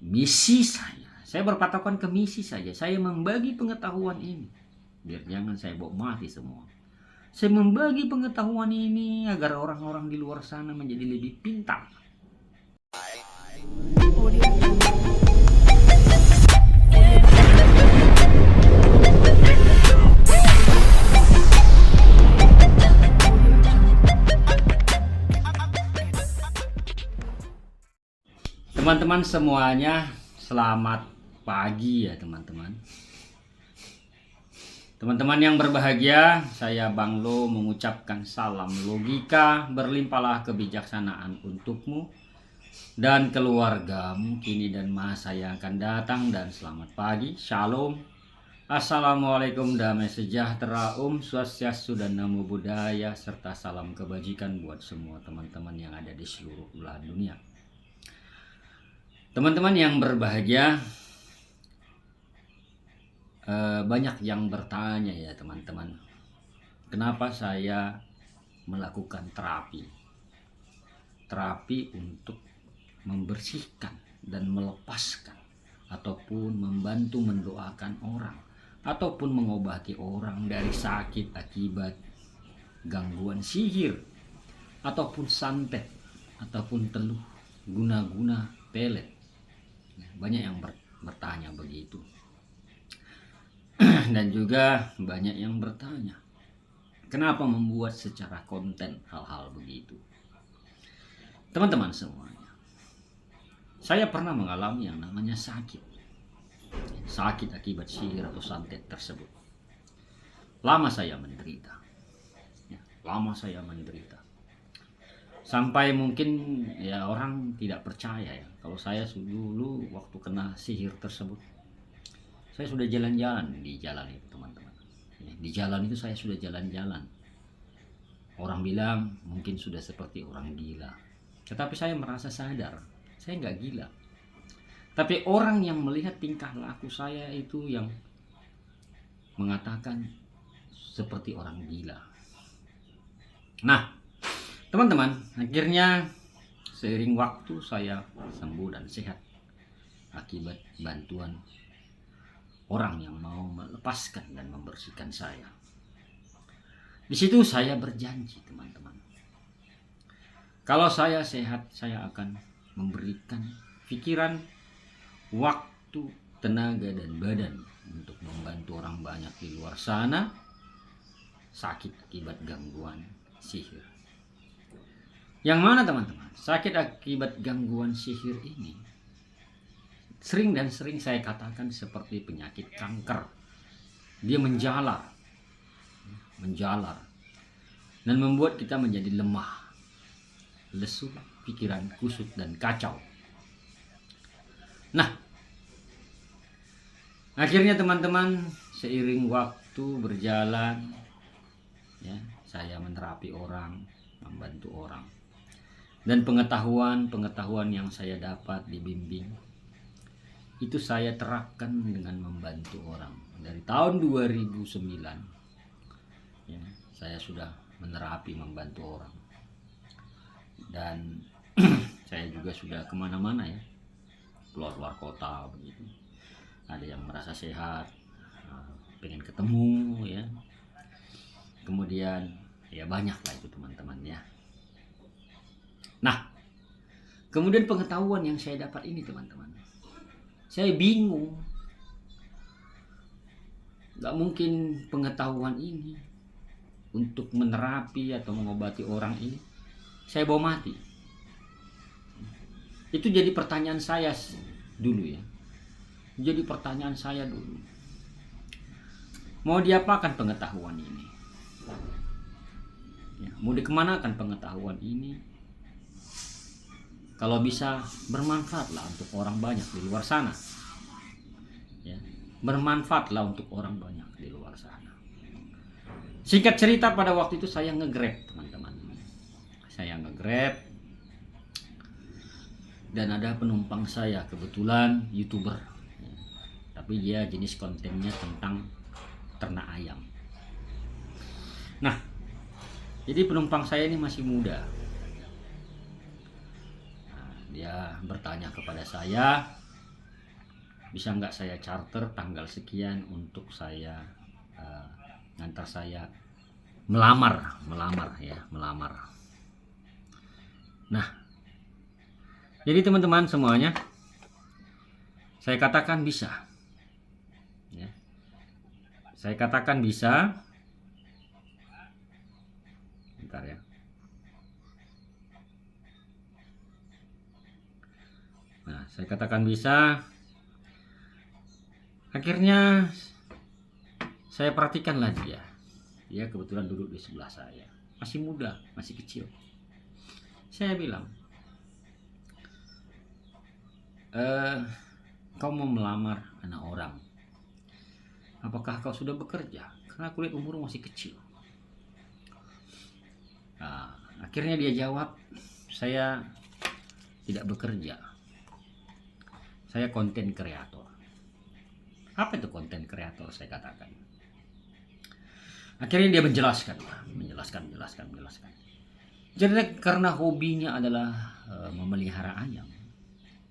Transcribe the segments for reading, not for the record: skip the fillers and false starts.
misi saya berpatokan ke misi saja. Saya membagi pengetahuan ini biar jangan saya bawa mati semua. Saya membagi pengetahuan ini agar orang-orang di luar sana menjadi lebih pintar. Teman-teman semuanya, selamat pagi ya teman-teman. Teman-teman yang berbahagia, saya Bang Lo mengucapkan salam logika, berlimpahlah kebijaksanaan untukmu dan keluargamu kini dan masa yang akan datang. Dan selamat pagi, shalom, assalamualaikum, damai sejahtera, swastiastu dan namo buddhaya, serta salam kebajikan buat semua teman-teman yang ada di seluruh belahan dunia. Teman-teman yang berbahagia, banyak yang bertanya ya teman-teman, kenapa saya melakukan terapi untuk membersihkan dan melepaskan ataupun membantu mendoakan orang ataupun mengobati orang dari sakit akibat gangguan sihir ataupun santet ataupun teluh guna-guna pelet. Banyak yang bertanya begitu. Dan juga banyak yang bertanya, kenapa membuat secara konten hal-hal begitu. Teman-teman semuanya, saya pernah mengalami yang namanya sakit akibat sihir atau santet tersebut. Lama saya menderita, sampai mungkin ya orang tidak percaya ya kalau saya dulu waktu kena sihir tersebut, saya sudah jalan-jalan di jalan itu teman-teman. Di jalan itu saya sudah jalan-jalan. Orang bilang mungkin sudah seperti orang gila, tetapi saya merasa sadar saya nggak gila. Tapi orang yang melihat tingkah laku saya itu yang mengatakan seperti orang gila. Nah teman-teman, akhirnya seiring waktu saya sembuh dan sehat akibat bantuan orang yang mau melepaskan dan membersihkan saya. Di situ saya berjanji teman-teman, kalau saya sehat, saya akan memberikan pikiran, waktu, tenaga, dan badan untuk membantu orang banyak di luar sana sakit akibat gangguan sihir. Yang mana teman-teman, sakit akibat gangguan sihir ini sering saya katakan seperti penyakit kanker. Dia menjalar dan membuat kita menjadi lemah, lesu, pikiran kusut dan kacau. Nah, akhirnya teman-teman, seiring waktu berjalan ya, saya menerapi orang, membantu orang. Dan pengetahuan yang saya dapat dibimbing itu saya terapkan dengan membantu orang. Dari tahun 2009 ya, saya sudah menerapi membantu orang. Dan saya juga sudah kemana-mana ya, keluar kota begitu. Ada yang merasa sehat, pengen ketemu ya. Kemudian ya banyak lah itu teman-teman ya. Nah, kemudian pengetahuan yang saya dapat ini teman-teman, saya bingung. Gak mungkin pengetahuan ini untuk menerapi atau mengobati orang ini saya bawa mati. Itu jadi pertanyaan saya dulu ya. Jadi pertanyaan saya dulu, mau diapakan pengetahuan ini ya, mau dikemanakan pengetahuan ini? Kalau bisa bermanfaatlah untuk orang banyak di luar sana ya, bermanfaatlah untuk orang banyak di luar sana. Singkat cerita, pada waktu itu saya nge-grab teman-teman. Saya nge-grab dan ada penumpang saya kebetulan YouTuber ya, tapi dia jenis kontennya tentang ternak ayam. Nah, jadi penumpang saya ini masih muda. Dia bertanya kepada saya, bisa nggak saya charter tanggal sekian untuk saya ngantar saya melamar ya, melamar. Nah, jadi teman-teman semuanya, saya katakan bisa ya. Saya katakan bisa. Bentar ya. Nah, saya katakan bisa. Akhirnya saya perhatikanlah dia. Dia kebetulan duduk di sebelah saya. Masih muda, masih kecil. Saya bilang, kau mau melamar anak orang. Apakah kau sudah bekerja? Karena aku lihat umur masih kecil. Nah, akhirnya dia jawab, saya tidak bekerja. Saya konten kreator. Apa itu konten kreator? Saya katakan. Akhirnya dia menjelaskan. Jadi karena hobinya adalah memelihara ayam,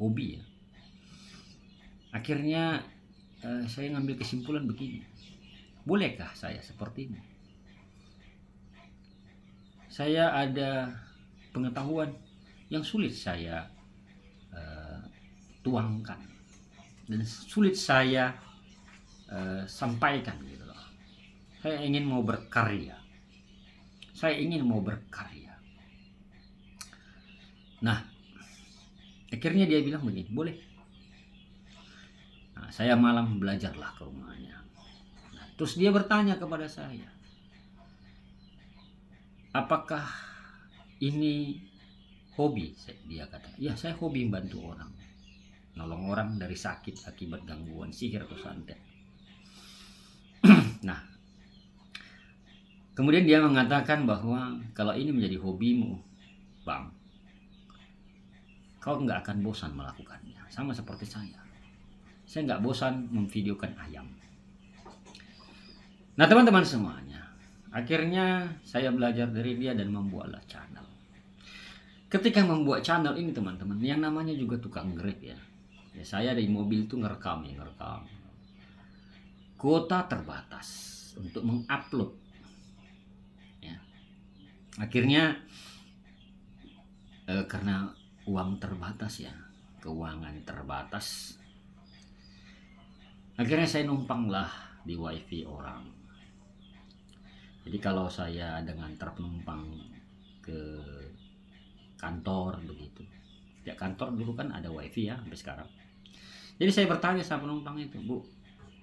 hobi ya. Akhirnya saya ngambil kesimpulan begini. Bolehkah saya seperti ini? Saya ada pengetahuan yang sulit saya tuangkan dan sulit saya sampaikan gitu loh. Saya ingin mau berkarya. Nah, akhirnya dia bilang begini, boleh. Nah, saya malam belajarlah ke rumahnya. Nah, terus dia bertanya kepada saya, apakah ini hobi? Dia kata, ya saya hobi membantu orang, nolong orang dari sakit akibat gangguan sihir atau santet. Nah, kemudian dia mengatakan bahwa kalau ini menjadi hobimu, Bang, kau nggak akan bosan melakukannya. Sama seperti saya nggak bosan memvideokan ayam. Nah teman-teman semuanya, akhirnya saya belajar dari dia dan membuatlah channel. Ketika membuat channel ini teman-teman, yang namanya juga tukang grab ya. Saya di mobil tuh ngerekam. Kuota terbatas untuk mengupload. Ya. Akhirnya karena uang terbatas ya, keuangan terbatas. Akhirnya saya numpanglah di wifi orang. Jadi kalau saya dengan terpenumpang ke kantor begitu. Ya kantor dulu kan ada wifi ya sampai sekarang. Jadi saya bertanya sama penumpang itu, Bu,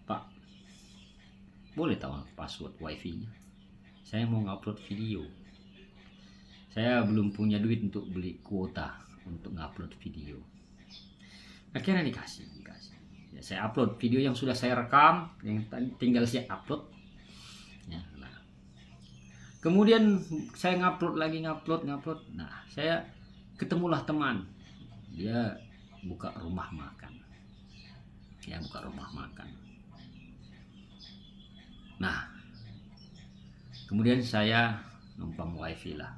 Pak, boleh tahu password wifi-nya? Saya mau ngupload video. Saya belum punya duit untuk beli kuota untuk ngupload video. Akhirnya dikasih. Ya, saya upload video yang sudah saya rekam, yang tinggal saya upload. Ya, nah. Kemudian saya ngupload lagi. Nah, saya ketemulah teman. Dia buka rumah makan. Nah, kemudian saya numpang wifi lah.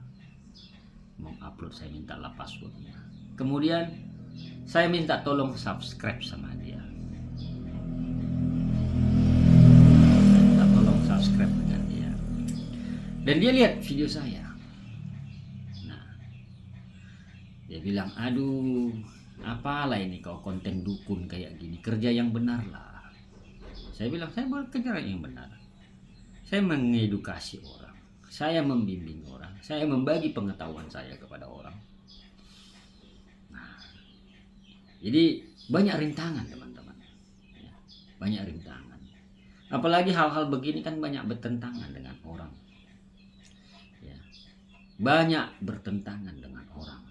Mau upload, saya minta lah passwordnya. Kemudian saya minta tolong subscribe sama dia. Subscribe dengan dia. Dan dia lihat video saya. Nah, dia bilang, aduh, apalah ini kau konten dukun kayak gini, kerja yang benar lah. Saya bilang, saya bekerja yang benar. Saya mengedukasi orang, saya membimbing orang, saya membagi pengetahuan saya kepada orang. Nah, jadi banyak rintangan teman-teman, ya, banyak rintangan. Apalagi hal-hal begini kan banyak bertentangan dengan orang, ya, banyak bertentangan dengan orang.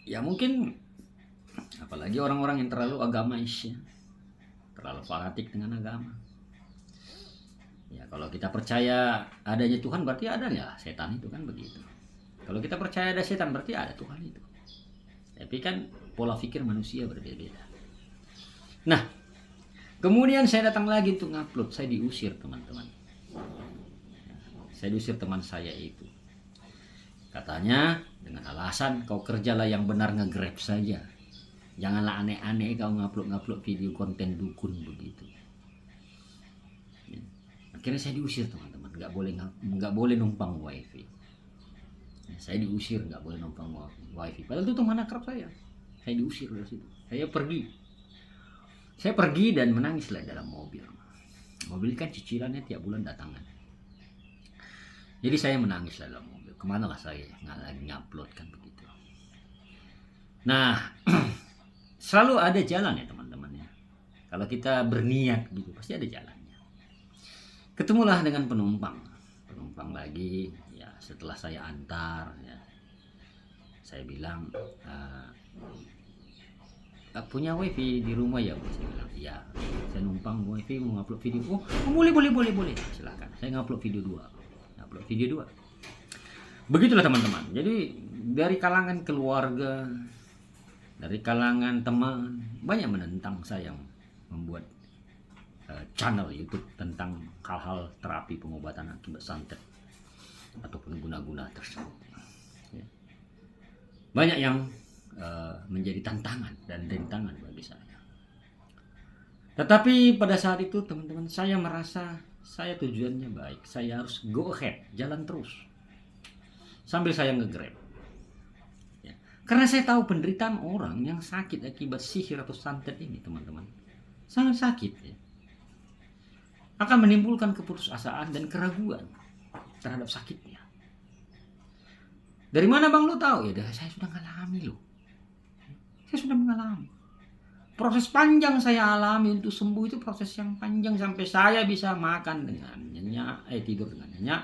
Ya mungkin apalagi orang-orang yang terlalu agamais ya, terlalu fanatik dengan agama. Ya kalau kita percaya adanya Tuhan berarti adanya setan itu kan begitu. Kalau kita percaya ada setan berarti ada Tuhan itu. Tapi kan pola pikir manusia berbeda-beda. Nah, kemudian saya datang lagi untuk ngupload, saya diusir teman-teman. Saya diusir teman saya itu. Katanya dengan alasan kau kerjalah yang benar, nge-grab saja. Janganlah aneh-aneh kau ngupload video konten dukun begitu. Akhirnya saya diusir teman-teman, nggak boleh numpang wifi. Saya diusir, nggak boleh numpang wifi. Padahal itu teman akrab saya diusir dari situ. Saya pergi dan menangislah dalam mobil. Mobil kan cicilannya tiap bulan datangan. Jadi saya menangislah dalam mobil. Kemana lah saya nggak lagi ngupload kan begitu. Nah, selalu ada jalan ya teman-teman ya. Kalau kita berniat gitu pasti ada jalannya. Ketemulah dengan penumpang lagi ya, setelah saya antar ya. Saya bilang punya wifi di rumah ya, saya bilang iya. Saya numpang wifi mau ngupload video. Oh boleh, silakan. Saya ngupload video 2. Begitulah teman-teman. Jadi dari kalangan keluarga, dari kalangan teman, banyak menentang saya membuat channel YouTube tentang hal-hal terapi pengobatan akibat santet ataupun guna-guna tersebut. Ya. Banyak yang menjadi tantangan dan rintangan bagi saya. Tetapi pada saat itu teman-teman, saya merasa saya tujuannya baik. Saya harus go ahead, jalan terus. Sambil saya nge-grab. Ya. Karena saya tahu penderitaan orang yang sakit akibat sihir atau santet ini teman-teman. Sangat sakit ya. Akan menimbulkan keputusasaan dan keraguan terhadap sakitnya. Dari mana bang lo tahu? Ya saya sudah mengalami lo. Saya sudah mengalami. Proses panjang saya alami untuk sembuh itu proses yang panjang sampai saya bisa makan dengan nyenyak, tidur dengan nyenyak,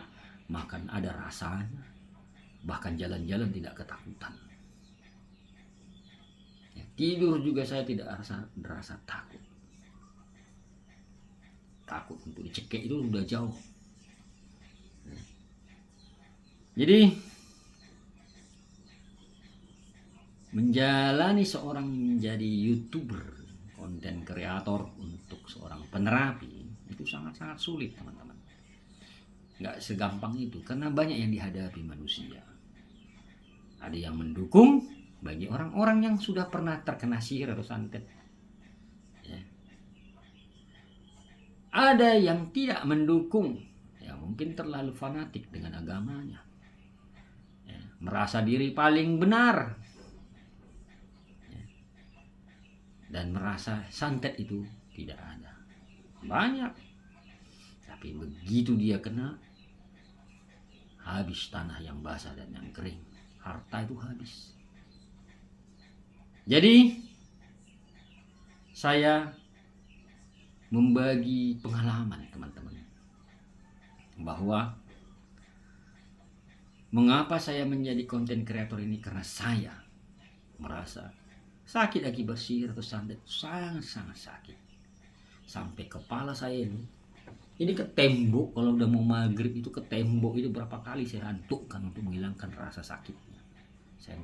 makan ada rasanya, bahkan jalan-jalan tidak ketakutan. Ya, tidur juga saya tidak merasa takut. Takut untuk dicekik itu udah jauh. Jadi seorang menjadi YouTuber, konten kreator untuk seorang penerapi itu sangat-sangat sulit teman-teman. Nggak segampang itu karena banyak yang dihadapi manusia. Ada yang mendukung bagi orang-orang yang sudah pernah terkena sihir atau santet. Ya. Ada yang tidak mendukung, ya mungkin terlalu fanatik dengan agamanya, ya, merasa diri paling benar, ya, dan merasa santet itu tidak ada. Banyak, tapi begitu dia kena, habis tanah yang basah dan yang kering, harta itu habis. Jadi saya membagi pengalaman teman-teman bahwa mengapa saya menjadi konten kreator ini, karena saya merasa sakit akibat sihir atau santet, sangat-sangat sakit sampai kepala saya ini ke tembok. Kalau udah mau maghrib itu ke tembok itu berapa kali saya hantukkan untuk menghilangkan rasa sakitnya. Saya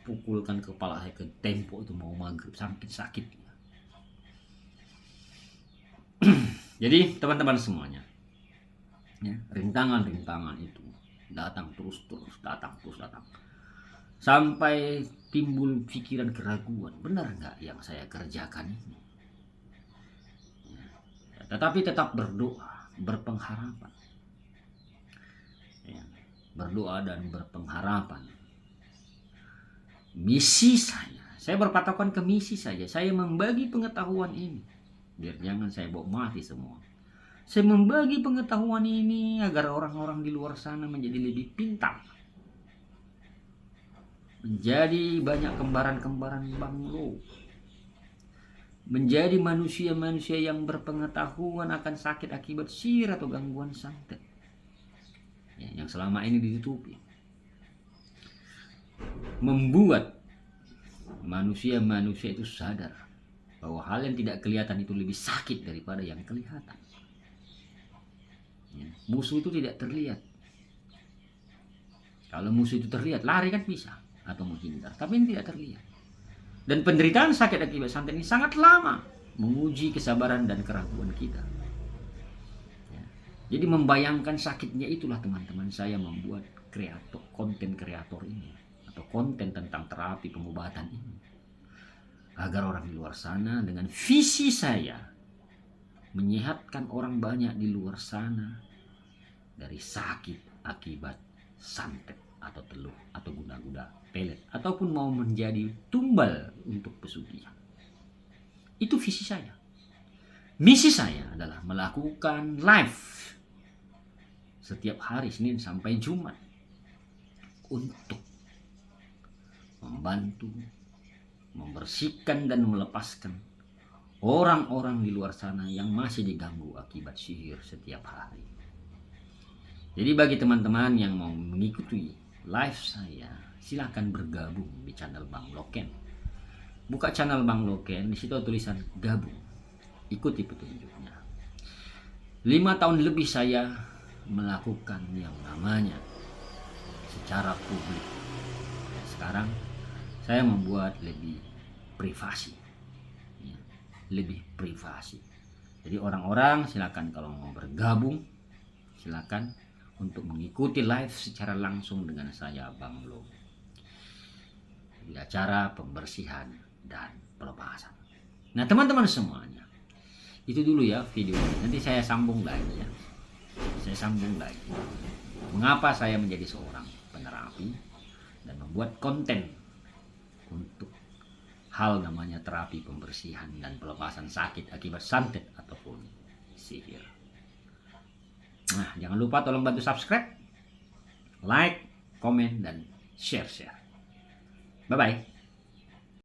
pukulkan kepala saya ke tembok itu mau maghrib sampai sakit. Jadi teman-teman semuanya, ya, rintangan-rintangan itu datang terus datang sampai timbul pikiran keraguan, benar nggak yang saya kerjakan ini? Ya, tetapi tetap berdoa, berpengharapan, ya, berdoa dan berpengharapan. Misi saya berpatokan ke misi saja. Saya membagi pengetahuan ini biar jangan saya bawa mati semua. Saya membagi pengetahuan ini agar orang-orang di luar sana menjadi lebih pintar, menjadi banyak kembaran-kembaran Bang Lo, menjadi manusia-manusia yang berpengetahuan akan sakit akibat sihir atau gangguan santet, ya, yang selama ini ditutupi. Membuat manusia-manusia itu sadar bahwa hal yang tidak kelihatan itu lebih sakit daripada yang kelihatan. Ya, musuh itu tidak terlihat. Kalau musuh itu terlihat, lari kan bisa atau menghindar, tapi ini tidak terlihat. Dan penderitaan sakit akibat santet ini sangat lama, menguji kesabaran dan keraguan kita. Ya, jadi membayangkan sakitnya itulah teman-teman saya membuat konten kreator ini atau konten tentang terapi pengobatan ini, agar orang di luar sana dengan visi saya menyehatkan orang banyak di luar sana dari sakit akibat santet atau teluh atau guna-guna pelet ataupun mau menjadi tumbal untuk pesugihan. Itu visi saya. Misi saya adalah melakukan live setiap hari Senin sampai Jumat untuk membantu, membersihkan dan melepaskan orang-orang di luar sana yang masih diganggu akibat sihir setiap hari. Jadi bagi teman-teman yang mau mengikuti live saya, silahkan bergabung di channel Bang Loken. Buka channel Bang Loken, di situ tulisan gabung. Ikuti petunjuknya. 5 tahun lebih saya melakukan yang namanya secara publik. Sekarang saya membuat lebih privasi, ya, lebih privasi. Jadi orang-orang silakan kalau mau bergabung, silakan untuk mengikuti live secara langsung dengan saya Bang Lo di acara pembersihan dan pelepasan. Nah teman-teman semuanya, itu dulu ya video ini. Nanti saya sambung lagi ya. Saya sambung lagi. Mengapa saya menjadi seorang penerapi dan membuat konten untuk hal namanya terapi pembersihan dan pelepasan sakit akibat santet ataupun sihir. Nah, jangan lupa tolong bantu subscribe, like, komen, dan share. Bye-bye.